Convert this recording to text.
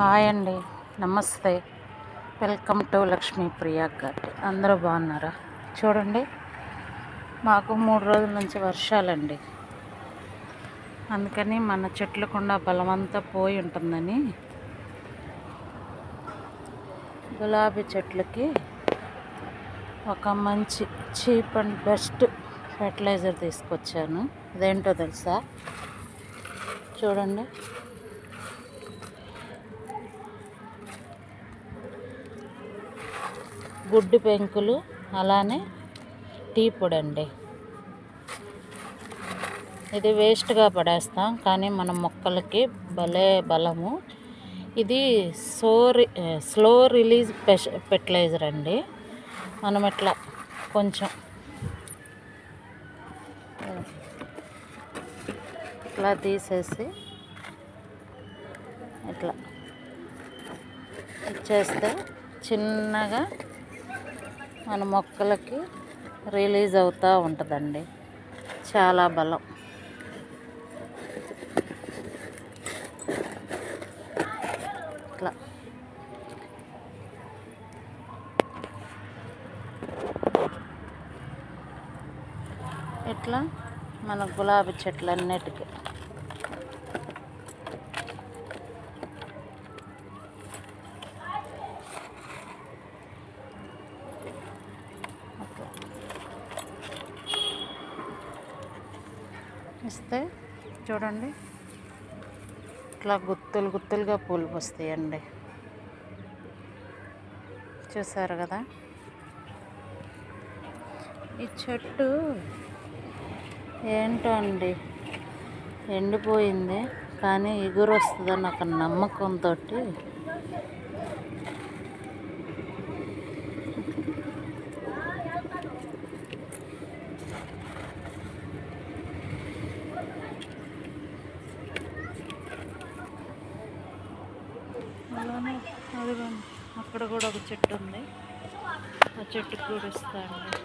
Hi అండి, నమస్తే. Welcome to Lakshmi Priya garden. అందరూ బాగున్నారా? చూడండి, మాకు 3 రోజుల నుంచి వర్షాలండి. అందుకని మన చెట్లకుండా బలమంతా పోయి ఉంటుందని గులాబీ చెట్లకి ఒక మంచి చీప్ అండ్ బెస్ట్ ఫెర్టిలైజర్ తీసుకొచ్చాను. అదేంటో తెలుసా? చూడండి, గుడ్డు పెంకులు, అలానే టీ పొడి అండి. ఇది వేస్ట్గా పడేస్తాం, కానీ మన మొక్కలకి భలే బలము. ఇది స్లో రిలీజ్ ఫెర్టిలైజర్ అండి. మనం ఇట్లా కొంచెం ఇట్లా తీసేసి ఇట్లా ఇచ్చేస్తే చిన్నగా మన మొక్కలకి రిలీజ్ అవుతూ ఉంటుందండి. చాలా బలం. ఇట్లా ఇట్లా మన గులాబీ చెట్లన్నిటికీ ఇస్తే చూడండి, ఇట్లా గుత్తులు గుత్తులుగా పూలు వస్తాయండి. చూసారు కదా? ఈ చెట్టు ఏంటో అండి, ఎండిపోయింది, కానీ ఎగురు వస్తుందని ఒక నమ్మకంతో అలానే అదిగోండి, అక్కడ కూడా ఒక చెట్టు ఉంది. ఆ చెట్టుకు కూడా ఇస్తాండి.